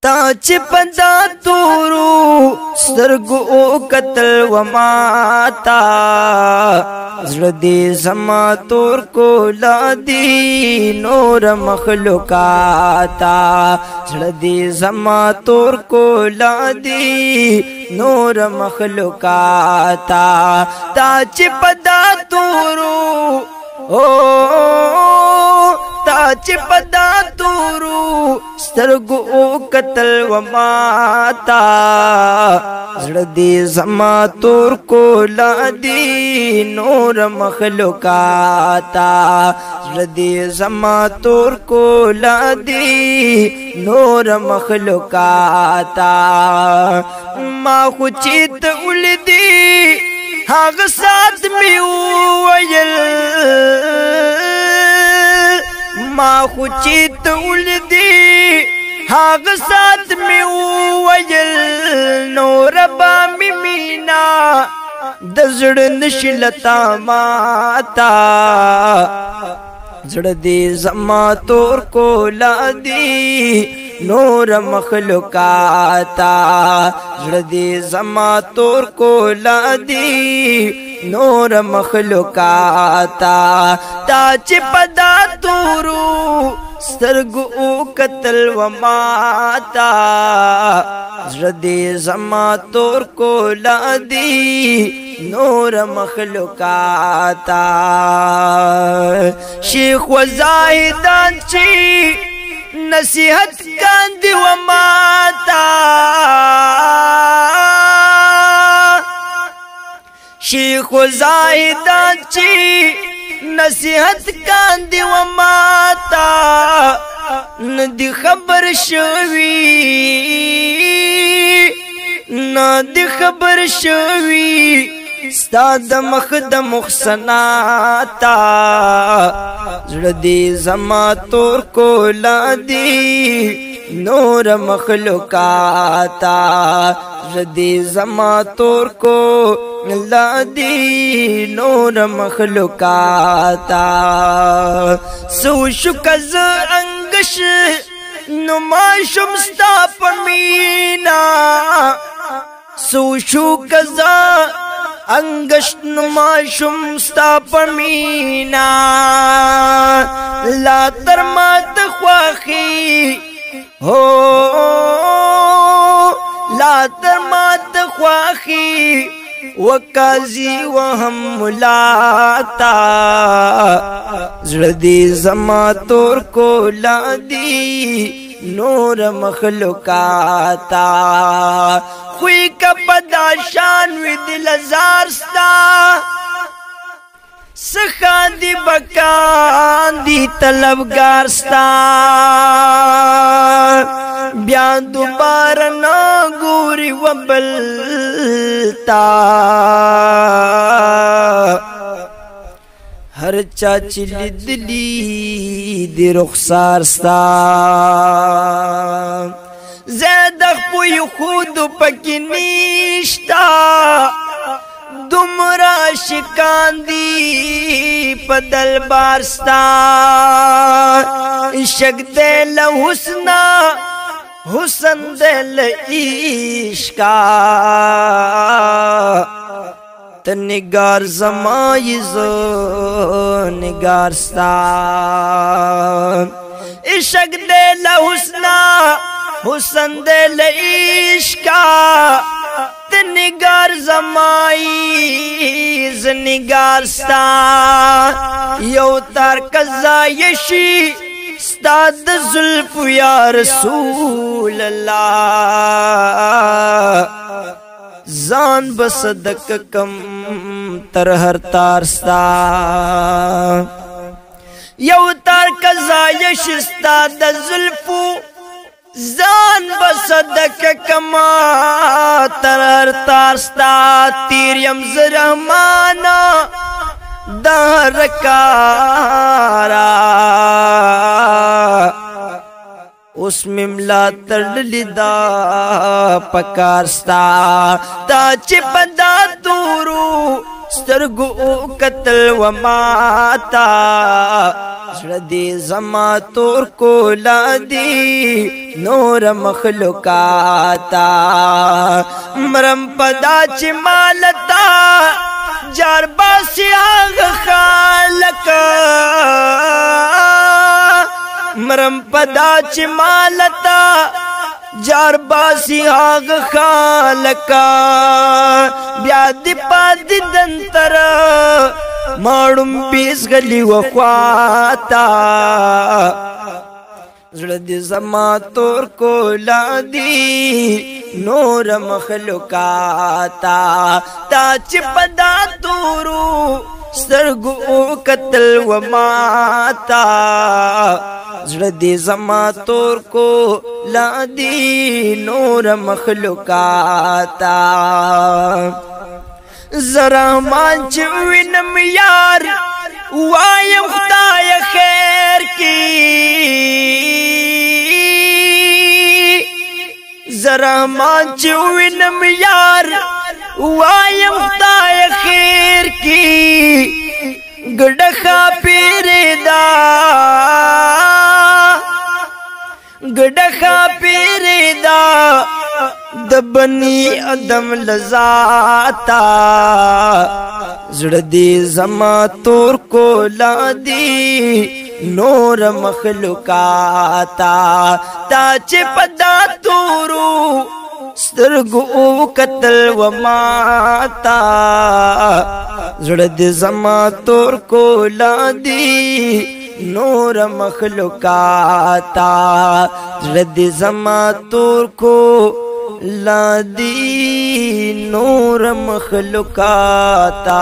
ताच पदा तोरू स्तरगु कतल व माता ज़्रदे ज़मा तोर को लादी नूर मखलुकाता ज़्रदे ज़मा तोर को लादी नूर मखलुकाता ताच पदा तोरू ओ ताच पदा तोरू स्तरगु कतल व माता ज़्रदे ज़मा तोर को लादी नूर मखलुकाता ज़्रदे ज़मा तोर को लादी नूर मखलुकाता मा खुचित उलदी हाग साथ में वयल मा खुचित उलदी हाग साथ में वयल नूर बामी मीना दजड़ नशिलता माता ज़्रदे ज़मा तोर को लादी नूर मखलुकाता ज़्रदे ज़मा तोर को लादी नूर मखलुकाता ताच पदा तोरू स्तरगु कतल व माता ज़्रदे ज़मा तोर को लादी नूर मखलुकाता शेख व ज़ाहिदान ची नसीहत कांदी व माता शेख व ज़ाहिदान ची नसीहत कांदी व माता नदी खबर शवी नदी खबर शवी स्ताद मखद मुखसनाता ज़्रदे ज़मा तोर को लादी नूर मखलुकाता ज़्रदे ज़मा तोर को लादी नूर मखलुकाता सुशुकज अंगश नुमाशुम स्तापमीना सुशुकज अंगश नुमाशुम स्तापमीना ला तरमात ख्वाखी हो ला तरमात ख्वाखी वकाजी व हम मुलाता ज़्रदे ज़मा तोर को लादी नूर मखलुकाता खुई का पदा शान विदिल ज़ारस्ता सखादी बकांदी तलबगारस्ता ब्यान दोबारा ना गोरी वबलता हर चाची लिदली दे रुखसारस्ता ज़ैदख पुई खुद पकिनिश्ता दुमरा शिकांदी पदल बारस्ता इशक दिल हुस्ना हुसन दिल इश्का तनिगार ज़माइज़ निगारस्ता इशक दिल हुस्ना हुसन दिल इश्का निगार ज़माइज़ निगारस्ता यो तार कज़ायशी स्ताद ज़ुल्फ़ या रसूल अल्लाह जान बसदक कम तरहर तारस्ता यो तार कज़ायश स्ताद ज़ुल्फ़ जान बसदक कमा तरहर तारस्ता तीर यम्ज़ रहमाना दहर कारा उस मिमला तरलिदा पकारस्ता ताच पदा तोरू سترګو قتل و ماتا زړه دې زما تور کولا دی نور مخلوقاتا مرم پدا چې مالتا جار باسی هغه خالق مرم پدا چې مالتا جار باسی هغه خالق بیا دې پاد دنتر ماړم بیس غلی وخواتا زړه دې زما تور کولا دی نور مخلوقاتا تا چې پدا تورو سترګو قتل و ماتا زړه دې زما تور کولا دی نور مخلوقاتا زرحمان چې وینم یار وایم خدای خیر کی زرحمان چې وینم یار وایم خدای خیر کی ګډخا پیردا ګډخا پیردا د بنی ادم لذاتا زړه دې زما تور کولا دی نور مخلوقاتا تا چې پدا تورو سترګو قتل و ماتا زړه دې زما تور کولا دی نور مخلوقاتا زړه دې زما تور کولا دی نور مخلوقاتا